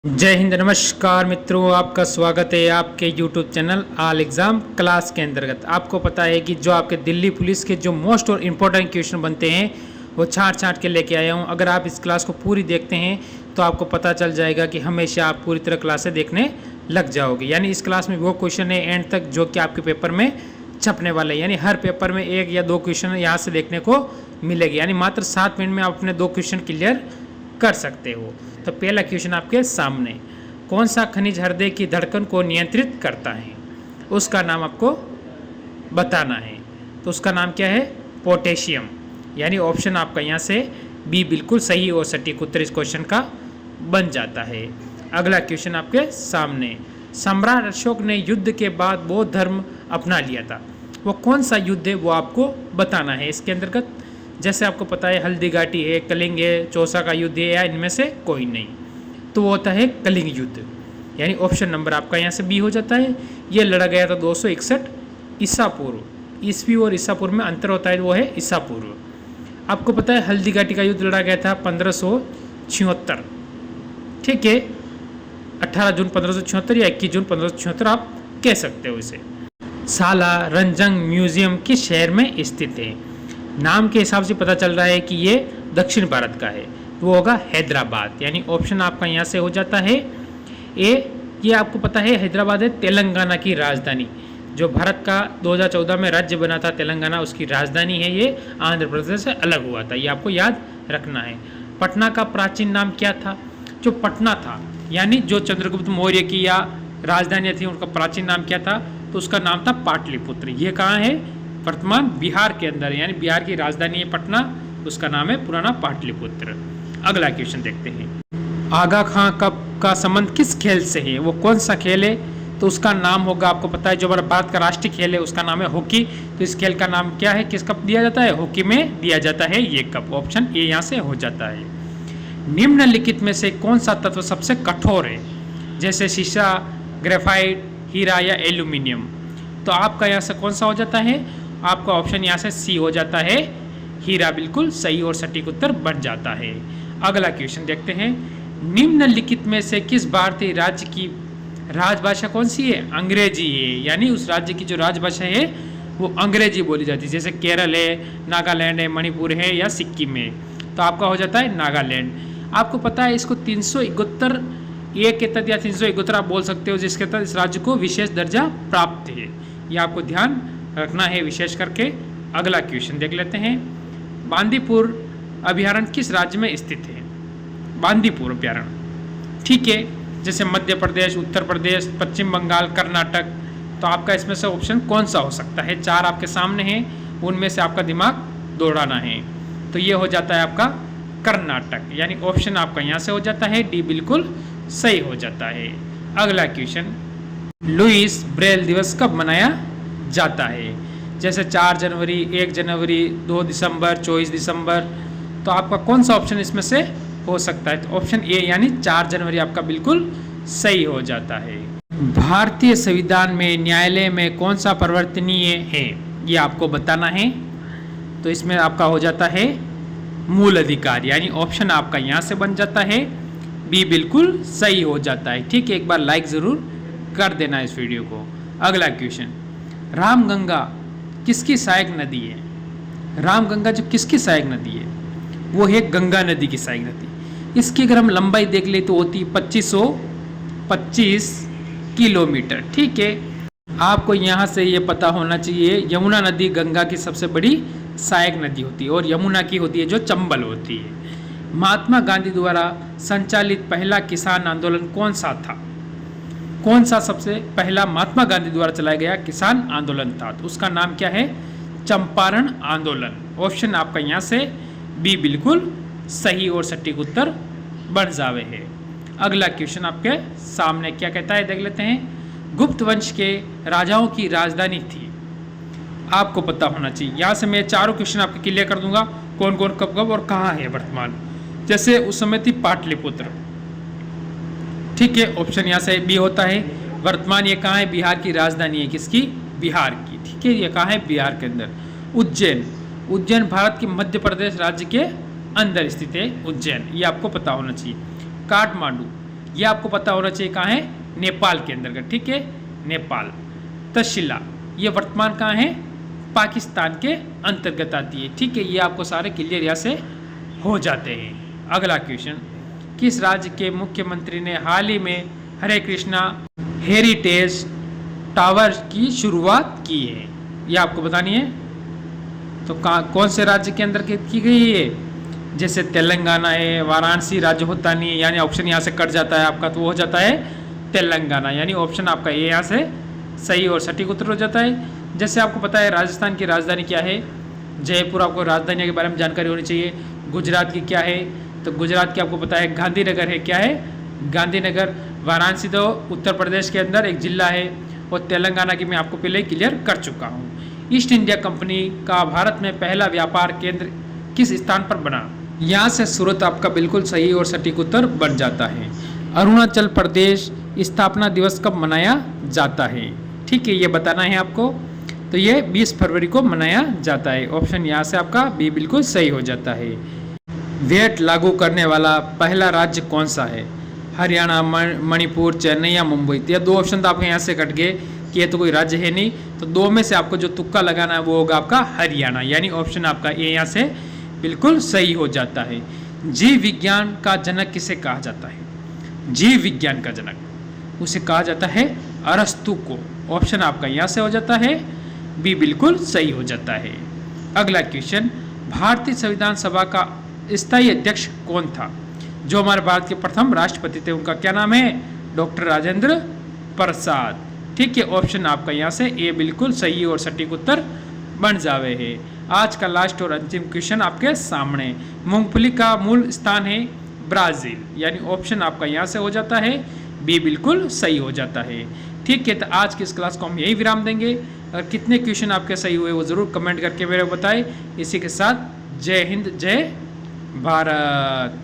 जय हिंद। नमस्कार मित्रों, आपका स्वागत है आपके YouTube channel all exam class के अंतर्गत। आपको पता है कि जो आपके दिल्ली पुलिस के जो मोस्ट और इम्पोर्टेंट क्वेश्चन बनते हैं वो छाँट के लेके आया हूँ। अगर आप इस क्लास को पूरी देखते हैं तो आपको पता चल जाएगा कि हमेशा आप पूरी तरह क्लासें देखने लग जाओगे। यानी इस क्लास में वो क्वेश्चन है एंड तक जो कि आपके पेपर में छपने वाले हैं। यानी हर पेपर में एक या दो क्वेश्चन यहाँ से देखने को मिलेगी। यानी मात्र 7 मिनट में आप अपने 2 क्वेश्चन क्लियर कर सकते हो। तो पहला क्वेश्चन आपके सामने, कौन सा खनिज हृदय की धड़कन को नियंत्रित करता है, उसका नाम आपको बताना है। तो उसका नाम क्या है? पोटेशियम। यानी ऑप्शन आपका यहाँ से बी बिल्कुल सही और सटीक उत्तर इस क्वेश्चन का बन जाता है। अगला क्वेश्चन आपके सामने, सम्राट अशोक ने युद्ध के बाद बौद्ध धर्म अपना लिया था, वो कौन सा युद्ध है वो आपको बताना है। इसके अंतर्गत जैसे आपको पता है हल्दी घाटी है, कलिंग है, चौसा का युद्ध है, या इनमें से कोई नहीं, तो वो होता है कलिंग युद्ध। यानी ऑप्शन नंबर आपका यहाँ से बी हो जाता है। ये लड़ा गया था 261 ईसा पूर्व। ईस्वी और ईसा पूर्व में अंतर होता है, वो है ईसा पूर्व। आपको पता है हल्दी घाटी का युद्ध लड़ा गया था 1576। ठीक है, 18 जून 1576 या 21 जून 1576 आप कह सकते हो इसे। साला रंजंग म्यूजियम किस शहर में स्थित है? नाम के हिसाब से पता चल रहा है कि ये दक्षिण भारत का है, वो होगा हैदराबाद। यानी ऑप्शन आपका यहाँ से हो जाता है ए। ये आपको पता है हैदराबाद है तेलंगाना की राजधानी। जो भारत का 2014 में राज्य बना था तेलंगाना, उसकी राजधानी है ये, आंध्र प्रदेश से अलग हुआ था, ये आपको याद रखना है। पटना का प्राचीन नाम क्या था? जो पटना था यानी जो चंद्रगुप्त मौर्य की या राजधानियाँ थी उनका प्राचीन नाम क्या था? तो उसका नाम था पाटलिपुत्र। ये कहाँ है? वर्तमान बिहार के अंदर, यानी बिहार की राजधानी है पटना, उसका नाम है पुराना पाटलिपुत्र। अगला क्वेश्चन देखते हैं, आगा खां कप का संबंध किस खेल से है, वो कौन सा खेल है? तो उसका नाम होगा, आपको पता है जो हमारा भारत का राष्ट्रीय खेल है उसका नाम है हॉकी। तो इस खेल का नाम क्या है, किस कप दिया जाता है? हॉकी में दिया जाता है ये कप। ऑप्शन ए यहाँ से हो जाता है। निम्नलिखित में से कौन सा तत्व सबसे कठोर है, जैसे शीशा, ग्रेफाइट, हीरा या एल्यूमिनियम? तो आपका यहाँ से कौन सा हो जाता है? आपका ऑप्शन यहाँ से सी हो जाता है, हीरा बिल्कुल सही और सटीक उत्तर बन जाता है। अगला क्वेश्चन देखते हैं, निम्नलिखित में से किस भारतीय राज्य की राजभाषा कौन सी है? अंग्रेजी है। यानी उस राज्य की जो राजभाषा है वो अंग्रेजी बोली जाती है, जैसे केरल है, नागालैंड है, मणिपुर है या सिक्किम है। तो आपका हो जाता है नागालैंड। आपको पता है इसको 371 ए के तहत या 371 आप बोल सकते हो, जिसके तहत इस राज्य को विशेष दर्जा प्राप्त है। ये आपको ध्यान रखना है विशेष करके। अगला क्वेश्चन देख लेते हैं, बांदीपुर अभयारण्य किस राज्य में स्थित है? बांदीपुर अभयारण्य, ठीक है, जैसे मध्य प्रदेश, उत्तर प्रदेश, पश्चिम बंगाल, कर्नाटक। तो आपका इसमें से ऑप्शन कौन सा हो सकता है? 4 आपके सामने हैं, उनमें से आपका दिमाग दौड़ाना है। तो ये हो जाता है आपका कर्नाटक। यानी ऑप्शन आपका यहाँ से हो जाता है डी बिल्कुल सही हो जाता है। अगला क्वेश्चन, लुईस ब्रेल दिवस कब मनाया जाता है? जैसे 4 जनवरी, 1 जनवरी, 2 दिसंबर, 24 दिसंबर। तो आपका कौन सा ऑप्शन इसमें से हो सकता है? तो ऑप्शन ए यानी 4 जनवरी आपका बिल्कुल सही हो जाता है। भारतीय संविधान में न्यायालय में कौन सा परिवर्तनीय है, ये आपको बताना है। तो इसमें आपका हो जाता है मूल अधिकार। यानी ऑप्शन आपका यहाँ से बन जाता है बी बिल्कुल सही हो जाता है। ठीक है, एक बार लाइक ज़रूर कर देना इस वीडियो को। अगला क्वेश्चन, रामगंगा किसकी सहायक नदी है? रामगंगा जो किसकी सहायक नदी है वो है गंगा नदी की सहायक नदी। इसकी अगर हम लंबाई देख ले तो होती 2525 किलोमीटर। ठीक है, आपको यहाँ से ये पता होना चाहिए यमुना नदी गंगा की सबसे बड़ी सहायक नदी होती है और यमुना की होती है जो चंबल होती है। महात्मा गांधी द्वारा संचालित पहला किसान आंदोलन कौन सा था? कौन सा सबसे पहला महात्मा गांधी द्वारा चलाया गया किसान आंदोलन था? तो उसका नाम क्या है? चंपारण आंदोलन। ऑप्शन आपका यहाँ से बी बिल्कुल सही और सटीक उत्तर बन जावे है। अगला क्वेश्चन आपके सामने क्या कहता है देख लेते हैं, गुप्त वंश के राजाओं की राजधानी थी, आपको पता होना चाहिए। यहाँ से मैं चारों क्वेश्चन आपके क्लियर कर दूंगा, कौन कौन कब कब और कहाँ है वर्तमान। जैसे उस समय थी पाटलिपुत्र। ठीक है, ऑप्शन यहाँ से बी होता है। वर्तमान ये कहाँ है? बिहार की राजधानी है, किसकी? बिहार की। ठीक है, ये कहाँ है? बिहार के अंदर। उज्जैन, उज्जैन भारत के मध्य प्रदेश राज्य के अंदर स्थित है उज्जैन, ये आपको पता होना चाहिए। काठमांडू, ये आपको पता होना चाहिए कहाँ है, नेपाल के अंतर्गत, ठीक है, नेपाल। तक्षशिला ये वर्तमान कहाँ है, पाकिस्तान के अंतर्गत आती है, ठीक है। ये आपको सारे क्लियर यहाँ से हो जाते हैं। अगला क्वेश्चन, किस राज्य के मुख्यमंत्री ने हाल ही में हरे कृष्णा हेरिटेज टावर की शुरुआत की है, ये आपको बतानी है। तो कौन से राज्य के अंदर की गई है, जैसे तेलंगाना है, वाराणसी राज्य होता नहीं है, यानी ऑप्शन यहाँ से कट जाता है आपका, तो वो हो जाता है तेलंगाना, यानी ऑप्शन आपका ए यहाँ से सही और सटीक उत्तर हो जाता है। जैसे आपको पता है राजस्थान की राजधानी क्या है, जयपुर, आपको राजधानी के बारे में जानकारी होनी चाहिए। गुजरात की क्या है, तो गुजरात की आपको पता है गांधीनगर है, क्या है, गांधीनगर। वाराणसी तो उत्तर प्रदेश के अंदर एक जिला है, और तेलंगाना की मैं आपको पहले क्लियर कर चुका हूँ। ईस्ट इंडिया कंपनी का भारत में पहला व्यापार केंद्र किस स्थान पर बना, यहाँ से सूरत आपका बिल्कुल सही और सटीक उत्तर बन जाता है। अरुणाचल प्रदेश स्थापना दिवस कब मनाया जाता है, ठीक है, ये बताना है आपको। तो ये 20 फरवरी को मनाया जाता है, ऑप्शन यहाँ से आपका बी बिल्कुल सही हो जाता है। वैट लागू करने वाला पहला राज्य कौन सा है, हरियाणा, मणिपुर, चेन्नई या मुंबई। तो ये दो ऑप्शन तो आपके यहाँ से कट गए कि ये तो कोई राज्य है नहीं, तो दो में से आपको जो तुक्का लगाना है वो होगा आपका हरियाणा, यानी ऑप्शन आपका ए यहाँ से बिल्कुल सही हो जाता है। जीव विज्ञान का जनक किसे कहा जाता है, जीव विज्ञान का जनक उसे कहा जाता है अरस्तु को, ऑप्शन आपका यहाँ से हो जाता है बी बिल्कुल सही हो जाता है। अगला क्वेश्चन, भारतीय संविधान सभा का स्थायी अध्यक्ष कौन था, जो हमारे भारत के प्रथम राष्ट्रपति थे, उनका क्या नाम है, डॉक्टर राजेंद्र प्रसाद, ठीक है, ऑप्शन आपका यहाँ से ए बिल्कुल सही और सटीक उत्तर बन जावे है। आज का लास्ट और अंतिम क्वेश्चन आपके सामने, मूंगफली का मूल स्थान है ब्राजील, यानी ऑप्शन आपका यहाँ से हो जाता है बी बिल्कुल सही हो जाता है, ठीक है। तो आज की इस क्लास को हम यही विराम देंगे। अगर कितने क्वेश्चन आपके सही हुए वो ज़रूर कमेंट करके मेरे को बताएं। इसी के साथ जय हिंद, जय भारत।